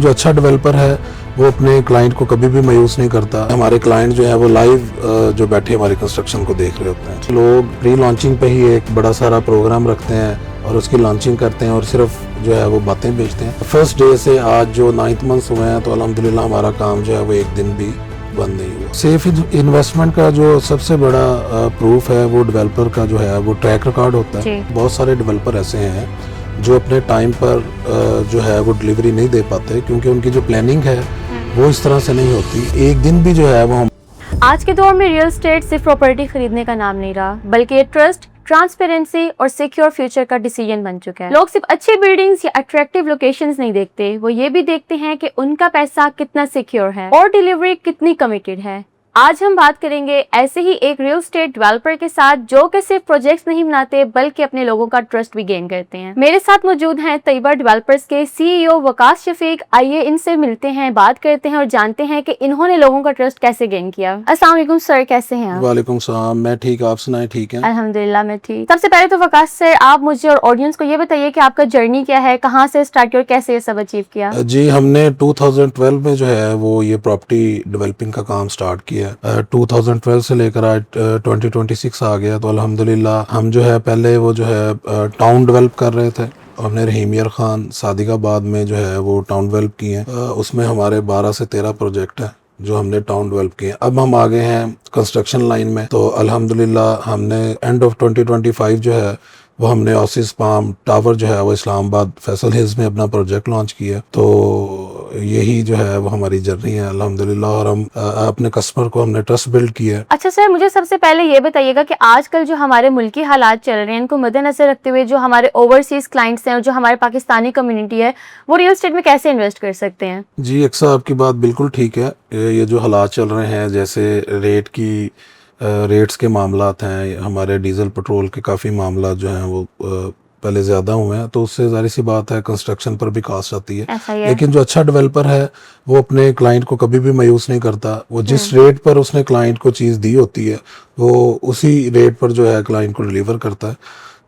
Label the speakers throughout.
Speaker 1: जो अच्छा डेवलपर है वो अपने क्लाइंट को कभी भी मायूस नहीं करता। हमारे क्लाइंट जो है वो लाइव जो बैठे हमारी कंस्ट्रक्शन को देख रहे होते हैं। लोग प्री लॉन्चिंग पे ही एक बड़ा सारा प्रोग्राम रखते हैं और उसकी लॉन्चिंग करते हैं और सिर्फ जो है वो बातें बेचते हैं। फर्स्ट डे से आज जो 9th मंथ हुए हैं तो अल्हम्दुलिल्लाह हमारा काम जो है वो एक दिन भी बंद नहीं हुआ। सेफ इन्वेस्टमेंट का जो सबसे बड़ा प्रूफ है वो डेवलपर का जो है वो ट्रैक रिकॉर्ड होता है। बहुत सारे डेवलपर ऐसे हैं जो अपने टाइम पर जो है वो डिलीवरी नहीं दे पाते क्योंकि उनकी जो प्लानिंग है वो इस तरह से नहीं होती। एक दिन भी जो है वो
Speaker 2: आज के दौर में रियल एस्टेट सिर्फ प्रॉपर्टी खरीदने का नाम नहीं रहा, बल्कि ये ट्रस्ट, ट्रांसपेरेंसी और सिक्योर फ्यूचर का डिसीजन बन चुका है। लोग सिर्फ अच्छी बिल्डिंग्स या अट्रैक्टिव लोकेशंस नहीं देखते, वो ये भी देखते हैं कि उनका पैसा कितना सिक्योर है और डिलीवरी कितनी कमिटेड है। आज हम बात करेंगे ऐसे ही एक रियल एस्टेट डेवलपर के साथ जो कि सिर्फ प्रोजेक्ट्स नहीं बनाते बल्कि अपने लोगों का ट्रस्ट भी गेन करते हैं। मेरे साथ मौजूद हैं तैयबा डेवलपर्स के सीईओ वकास शफीक। आइए इनसे मिलते हैं, बात करते हैं और जानते हैं कि इन्होंने लोगों का ट्रस्ट कैसे गेन किया। अस्सलाम वालेकुम सर, कैसे हैं आप?
Speaker 1: वालेकुम सलाम, मैं ठीक, आप सुनाएं? ठीक है
Speaker 2: अल्हम्दुलिल्लाह, मैं ठीक। सबसे पहले तो वकास सर, आप मुझे और ऑडियंस को ये बताइए कि आपका जर्नी क्या है, कहाँ से स्टार्ट किया और कैसे ये सब अचीव किया?
Speaker 1: जी, हमने 2012 में जो है वो ये प्रॉपर्टी डेवलपिंग का काम स्टार्ट किया। 2012 से लेकर आज 2026 आ गया तो अल्हम्दुलिल्लाह हम जो है पहले वो जो है टाउन डेवलप कर रहे थे। हमने रहीमियर खान सादिकाबाद में जो है वो टाउन डेवलप किए हैं। उसमें हमारे 12 से 13 प्रोजेक्ट हैं जो हमने टाउन डेवलप किए। अब हम आ गए हैं कंस्ट्रक्शन लाइन में तो अल्हम्दुलिल्लाह हमने एंड ऑफ 2025 जो है वो हमने ओसिस पाम टावर जो है वो इस्लामाबाद फैसल हिल्स में अपना प्रोजेक्ट लॉन्च किया। तो यही जो है वो हमारी जर्नी है अल्हम्दुलिल्लाह और हम अपने कस्टमर को हमने ट्रस्ट बिल्ड किया है।
Speaker 2: अच्छा सर, मुझे सबसे पहले ये बताइएगा कि आजकल जो हमारे मुल्की हालात चल रहे हैं इनको मद्देनजर रखते हुए जो हमारे ओवरसीज क्लाइंट्स हैं और जो हमारे पाकिस्तानी कम्युनिटी है वो रियल एस्टेट में कैसे इन्वेस्ट कर सकते हैं?
Speaker 1: जी, अक्सर आपकी बात बिल्कुल ठीक है। ये जो हालात चल रहे हैं जैसे रेट्स के मामलात हैं, हमारे डीजल पेट्रोल के काफ़ी मामला जो हैं वो पहले ज़्यादा हुए हैं तो उससे ज़ाहिर सी बात है कंस्ट्रक्शन पर भी कास्ट आती है। लेकिन जो अच्छा डेवलपर है वो अपने क्लाइंट को कभी भी मायूस नहीं करता। वो जिस रेट पर उसने क्लाइंट को चीज़ दी होती है वो उसी रेट पर जो है क्लाइंट को डिलीवर करता है।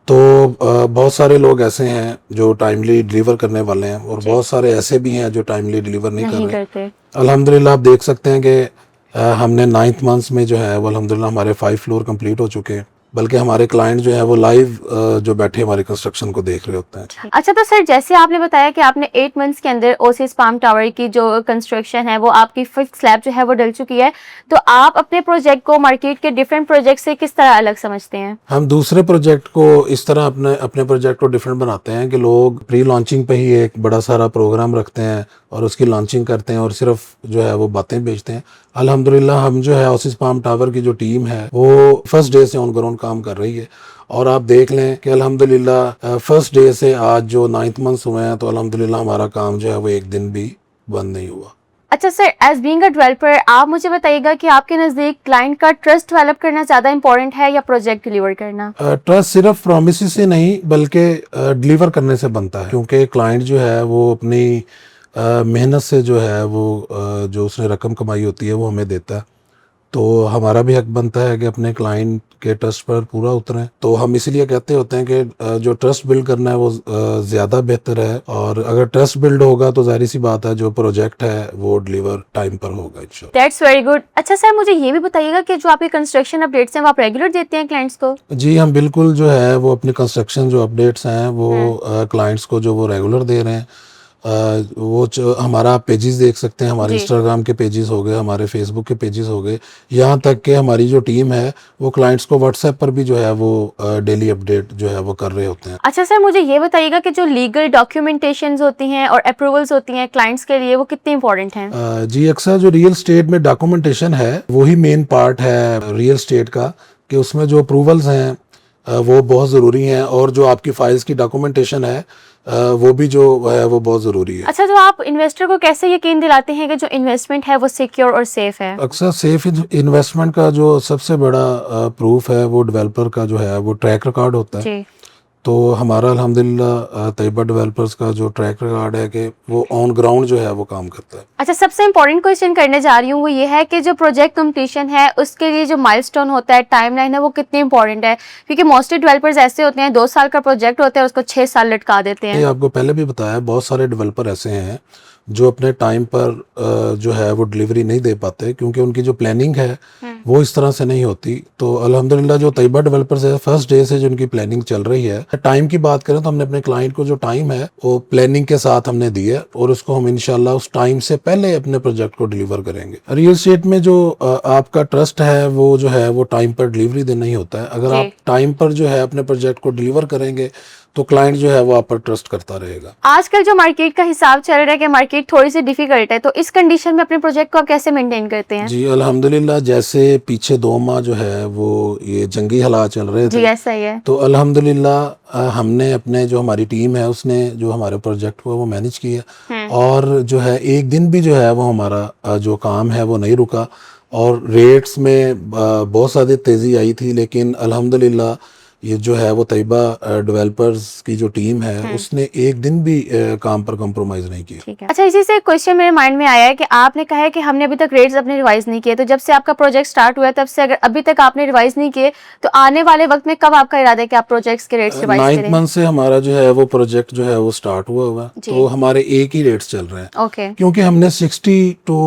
Speaker 1: तो बहुत सारे लोग ऐसे हैं जो टाइमली डिलीवर करने वाले हैं और बहुत सारे ऐसे भी हैं जो टाइमली डिलीवर नहीं कर रहे। अल्हम्दुलिल्लाह आप देख सकते हैं कि हमने 9th मंथ में जो है वो अल्हम्दुलिल्लाह हमारे 5 फ्लोर कंप्लीट हो चुके हैं, बल्कि हमारे क्लाइंट जो है वो लाइव जो बैठे हमारी कंस्ट्रक्शन को देख रहे होते हैं।
Speaker 2: अच्छा, तो सर जैसे आपने बताया कि आपने 8 मंथ्स के अंदर ओसिस पाम टावर की जो कंस्ट्रक्शन है वो आपकी 5th स्लैब जो है वो डल चुकी है, तो आप अपने प्रोजेक्ट को मार्केट के डिफरेंट प्रोजेक्ट से किस तरह अलग समझते हैं?
Speaker 1: हम दूसरे प्रोजेक्ट को इस तरह अपने प्रोजेक्ट को डिफरेंट बनाते हैं कि लोग प्री लॉन्चिंग पे ही एक बड़ा सारा प्रोग्राम रखते हैं और उसकी लॉन्चिंग करते हैं और सिर्फ जो है वो बातें बेचते हैं। अल्हम्दुलिल्लाह हम जो है ओसिस पाम टावर की जो टीम है वो फर्स्ट डे से ऑन ग्राउंड काम कर रही है और आप देख लें कि अल्हम्दुलिल्लाह फर्स्ट डे से आज जो 9th मंथ हुए हैं तो अल्हम्दुलिल्लाह हमारा काम जो है वो एक दिन भी बंद नहीं हुआ।
Speaker 2: अच्छा sir, as being a developer आप मुझे बताइएगा कि आपके नज़दीक क्लाइंट का ट्रस्ट डेवलप करना ज़्यादा इंपॉर्टेंट है या प्रोजेक्ट डिलीवर करना?
Speaker 1: ट्रस्ट सिर्फ प्रोमिस से नहीं बल्कि डिलीवर करने से बनता है क्योंकि क्लाइंट जो है वो अपनी मेहनत से जो है वो जो उसने रकम कमाई होती है वो हमें देता है। तो हमारा भी हक बनता है कि अपने क्लाइंट के ट्रस्ट पर पूरा उतरें। तो हम इसलिए कहते होते हैं कि जो ट्रस्ट बिल्ड करना है वो ज़्यादा बेहतर है और अगर ट्रस्ट बिल्ड होगा तो जाहिर सी बात है जो प्रोजेक्ट है वो डिलीवर टाइम पर होगा इंशाल्लाह।
Speaker 2: That's very good. अच्छा सर, मुझे ये भी बताइएगा कि जो आपके कंस्ट्रक्शन अपडेट्स हैं वो आप रेगुलर देते हैं क्लाइंट्स को?
Speaker 1: जी, हम बिल्कुल जो है वो अपने कंस्ट्रक्शन जो अपडेट्स हैं वो क्लाइंट्स को जो वो रेगुलर दे रहे हैं। वो हमारा आप पेजेस देख सकते हैं, हमारे इंस्टाग्राम के पेजेस हो गए, हमारे फेसबुक के पेजेस हो गए, यहाँ तक कि हमारी जो टीम है वो क्लाइंट्स को व्हाट्सएप पर भी जो है वो डेली अपडेट जो है वो कर रहे होते हैं।
Speaker 2: अच्छा सर, मुझे ये बताइएगा कि जो लीगल डॉक्यूमेंटेशंस होती हैं और अप्रूवल्स होती हैं क्लाइंट्स के लिए वो कितनी इंपॉर्टेंट हैं?
Speaker 1: जी, अक्सर जो रियल स्टेट में डॉक्यूमेंटेशन है वही मेन पार्ट है रियल स्टेट का कि उसमें जो अप्रूवल्स हैं वो बहुत ज़रूरी हैं और जो आपकी फाइल्स की डॉक्यूमेंटेशन है वो भी जो है वो बहुत ज़रूरी है।
Speaker 2: अच्छा, तो आप इन्वेस्टर को कैसे यकीन दिलाते हैं कि जो इन्वेस्टमेंट है वो सिक्योर और सेफ है?
Speaker 1: अक्सर सेफ इन्वेस्टमेंट का जो सबसे बड़ा प्रूफ है वो डेवलपर का जो है वो ट्रैक रिकॉर्ड होता है। तो हमारा अल्हम्दुलिल्लाह तैयबा डेवलपर्स का जो ट्रैक रिकॉर्ड है कि वो ऑन ग्राउंड जो है वो काम करता है।
Speaker 2: अच्छा, सबसे इम्पोर्टेंट क्वेश्चन करने जा रही हूँ वो ये है कि जो प्रोजेक्ट कंप्लीशन है उसके लिए जो माइलस्टोन होता है, टाइमलाइन है, वो कितनी इंपॉर्टेंट है? क्योंकि मोस्टली डेवलपर्स ऐसे होते हैं 2 साल का प्रोजेक्ट होता है उसको 6 साल लटका देते हैं।
Speaker 1: आपको पहले भी बताया बहुत सारे डेवलपर ऐसे हैं जो अपने टाइम पर जो है वो डिलीवरी नहीं दे पाते, क्योंकि उनकी जो प्लानिंग है वो इस तरह से नहीं होती। तो अल्हम्दुलिल्लाह जो तैयबा डेवलपर्स है, फर्स्ट डे से जो उनकी प्लानिंग चल रही है, टाइम की बात करें तो हमने अपने क्लाइंट को जो टाइम है वो प्लानिंग के साथ हमने दी है, और उसको हम इंशाल्लाह उस टाइम से पहले अपने प्रोजेक्ट को डिलीवर करेंगे। रियल एस्टेट में जो आपका ट्रस्ट है वो जो है वो टाइम पर डिलीवरी देना ही होता है। अगर
Speaker 2: जी।
Speaker 1: आप टाइम पर जो है अपने प्रोजेक्ट को डिलीवर करेंगे तो क्लाइंट जो है वो आप पर ट्रस्ट करता रहेगा।
Speaker 2: आजकल जो मार्केट का हिसाब चल रहा है कि मार्केट थोड़ी सी डिफिकल्ट है, तो इस कंडीशन में अपने प्रोजेक्ट को आप कैसे मेंटेन करते हैं?
Speaker 1: जी अल्हम्दुलिल्लाह, जैसे पीछे 2 माह जो है वो ये जंगी हालात चल रहे
Speaker 2: जी
Speaker 1: थे,
Speaker 2: ऐसा ही है।
Speaker 1: तो अल्हम्दुलिल्लाह हमने अपने जो हमारी टीम है उसने जो हमारे प्रोजेक्ट को वो मैनेज किया, और जो है एक दिन भी जो है वो हमारा जो काम है वो नहीं रुका, और रेट्स में बहुत ज़्यादा तेज़ी आई थी, लेकिन अल्हम्दुलिल्लाह ये जो है वो तैयबा डेवलपर्स की जो टीम है उसने एक दिन भी काम पर कॉम्प्रोमाइज़ नहीं किया।
Speaker 2: ठीक है। अच्छा, इसी से एक क्वेश्चन मेरे माइंड में आया है कि आपने कहा है कि हमने अभी तक रेट्स अपने रिवाइज नहीं किए, तो जब से आपका प्रोजेक्ट स्टार्ट हुआ है तब से अगर अभी तक आपने रिवाइज नहीं किए, तो आने वाले वक्त में कब आपका इरादा है कि आप प्रोजेक्ट्स के रेट्स रिवाइज
Speaker 1: 9th
Speaker 2: करें?
Speaker 1: मंथ से हमारा जो है वो प्रोजेक्ट जो है वो स्टार्ट हुआ है,
Speaker 2: जी।
Speaker 1: तो हमारे एक ही रेट्स चल रहे हैं,
Speaker 2: ओके।
Speaker 1: क्योंकि हमने 60 to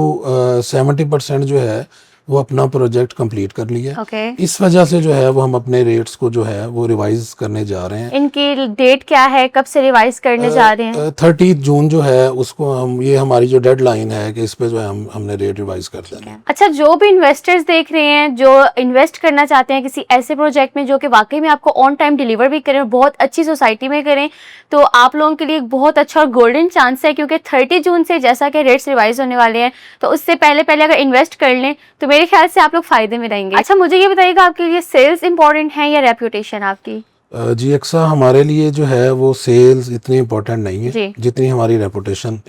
Speaker 1: 70% जो है वो अपना प्रोजेक्ट कंप्लीट कर लिया।
Speaker 2: ओके।
Speaker 1: इस वजह से जो है वो हम अपने रेट्स को जो है वो रिवाइज करने जा रहे हैं।
Speaker 2: इनकी डेट क्या है, कब से रिवाइज करने जा रहे हैं?
Speaker 1: 30 जून जो है उसको हम, ये हमारी जो डेडलाइन है कि इस पे जो है हमने रेट रिवाइज कर देना है।
Speaker 2: अच्छा, जो भी इन्वेस्टर्स देख रहे हैं, जो इन्वेस्ट करना चाहते हैं किसी ऐसे प्रोजेक्ट में जो कि वाकई में आपको ऑन टाइम डिलीवर भी करें और बहुत अच्छी सोसाइटी में करें, तो आप लोगों के लिए एक बहुत अच्छा और गोल्डन चांस है, क्योंकि 30 जून से जैसा कि रेट्स रिवाइज होने वाले हैं, तो उससे पहले पहले अगर इन्वेस्ट कर लें तो मेरे ख्याल से आप लोग फायदे में रहेंगे। अच्छा, मुझे ये बताइएगा, आपके लिए सेल्स इंपॉर्टेंट है या रेपुटेशन आपकी?
Speaker 1: जी अक्सा, हमारे लिए जो है वो सेल्स इतनी इम्पोर्टेंट नहीं
Speaker 2: जी।
Speaker 1: है जितनी हमारी रेपुटेशन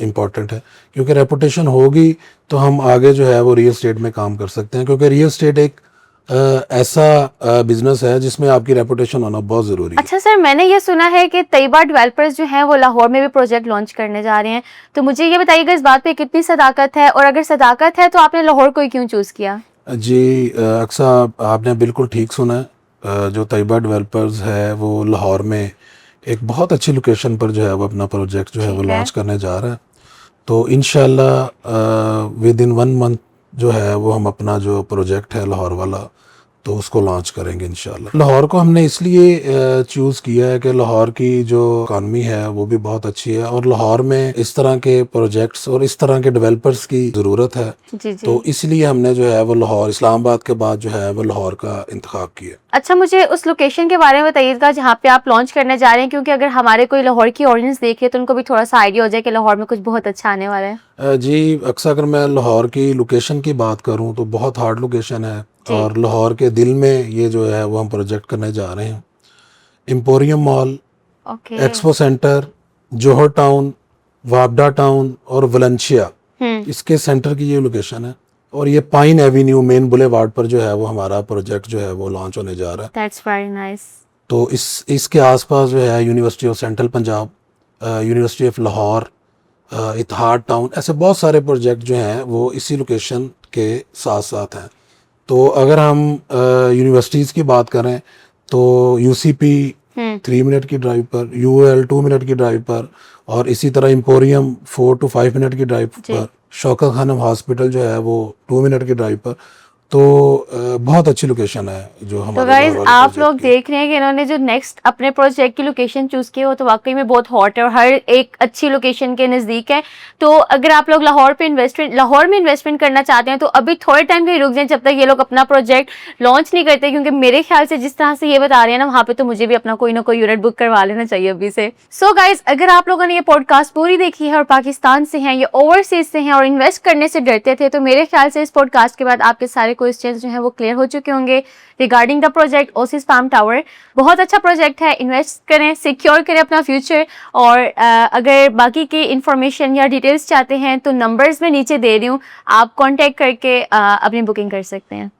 Speaker 1: इम्पोर्टेंट है, क्योंकि रेपुटेशन होगी तो हम आगे जो है वो रियल एस्टेट में काम कर सकते हैं, क्योंकि रियल एस्टेट एक ऐसा बिजनेस है जिसमें आपकी रेपुटेशन होना बहुत ज़रूरी है।
Speaker 2: अच्छा सर, मैंने ये सुना है कि तैयबा डेवलपर्स जो हैं वो लाहौर में भी प्रोजेक्ट लॉन्च करने जा रहे हैं, तो मुझे ये बताइएगा इस बात पे कितनी सदाकत है, और अगर सदाकत है तो आपने लाहौर को ही क्यों चूज़ किया?
Speaker 1: जी अक्सा, आपने बिल्कुल ठीक सुना है। जो तैयबा डेवलपर्स है वो लाहौर में एक बहुत अच्छी लोकेशन पर जो है वो अपना प्रोजेक्ट जो है वो
Speaker 2: ठीक है।
Speaker 1: लॉन्च करने जा रहा है, तो इंशाल्लाह विद इन 1 मंथ जो है वो हम अपना जो प्रोजेक्ट है लाहौर वाला तो उसको लॉन्च करेंगे इंशाल्लाह। लाहौर को हमने इसलिए चूज़ किया है कि लाहौर की जो इकॉनमी है वो भी बहुत अच्छी है, और लाहौर में इस तरह के प्रोजेक्ट्स और इस तरह के डेवलपर्स की ज़रूरत है,
Speaker 2: जी जी।
Speaker 1: तो इसलिए हमने जो है वो लाहौर, इस्लामाबाद के बाद जो है वो लाहौर का इंतखाब किया।
Speaker 2: अच्छा, मुझे उस लोकेशन के बारे में बताइएगा जहाँ पे आप लॉन्च करने जा रहे हैं, क्योंकि अगर हमारे कोई लाहौर की ऑडियंस देखे तो उनको भी थोड़ा सा आइडिया हो जाए कि लाहौर में कुछ बहुत अच्छा आने वाला है।
Speaker 1: जी अक्सर अगर मैं लाहौर की लोकेशन की बात करूं तो बहुत हार्ड लोकेशन है, और लाहौर के दिल में ये जो है वो हम प्रोजेक्ट करने जा रहे हैं। Emporium Mall,
Speaker 2: okay.
Speaker 1: Expo Centre, Johar Town, वापडा टाउन और वलेंशिया, इसके सेंटर की ये लोकेशन है, और ये पाइन एवेन्यू मेन बुलेवार्ड पर जो है वो हमारा प्रोजेक्ट जो है वो लॉन्च होने जा रहा है।
Speaker 2: That's very nice.
Speaker 1: तो इसके आसपास जो है university of central Punjab, university of Lahore, Ittehad town, ऐसे बहुत सारे प्रोजेक्ट जो हैं वो इसी लोकेशन के साथ साथ हैं। तो अगर हम यूनिवर्सिटीज़ की बात करें तो यूसीपी 3 मिनट की ड्राइव पर, यूएल 2 मिनट की ड्राइव पर, और इसी तरह एम्पोरियम 4 to 5 मिनट की ड्राइव पर, शौकत खानम हॉस्पिटल जो है वो 2 मिनट की ड्राइव पर। तो बहुत अच्छी लोकेशन है जो
Speaker 2: तो
Speaker 1: हमारे
Speaker 2: गाइज
Speaker 1: लाहौर वाले
Speaker 2: आप
Speaker 1: प्रोजेक्ट
Speaker 2: लोग
Speaker 1: की।
Speaker 2: देख रहे हैं कि इन्होंने जो नेक्स्ट अपने प्रोजेक्ट की लोकेशन चूज की है वो तो वाकई में बहुत हॉट है और हर एक अच्छी लोकेशन के नज़दीक है। तो अगर आप लोग लाहौर में इन्वेस्टमेंट करना चाहते हैं तो अभी थोड़े टाइम के लिए रुक जाएं जब तक ये लोग अपना प्रोजेक्ट लॉन्च नहीं करते, क्योंकि मेरे ख्याल से जिस तरह से ये बता रहे हैं ना, वहाँ पे तो मुझे भी अपना कोई ना कोई यूनिट बुक करवा लेना चाहिए अभी से। सो गाइज, अगर आप लोगों ने ये पॉडकास्ट पूरी देखी है और पाकिस्तान से हैं या ओवरसीज से हैं और इन्वेस्ट करने से डरते थे, तो मेरे ख्याल से इस पॉडकास्ट के बाद आपके सारे क्वेश्चन जो है वो क्लियर हो चुके होंगे regarding the project oasis farm tower. बहुत अच्छा प्रोजेक्ट है, इन्वेस्ट करें, सिक्योर करें अपना फ्यूचर। और अगर बाकी की इंफॉर्मेशन या डिटेल्स चाहते हैं तो नंबर्स में नीचे दे रही हूँ, आप कांटेक्ट करके अपनी बुकिंग कर सकते हैं।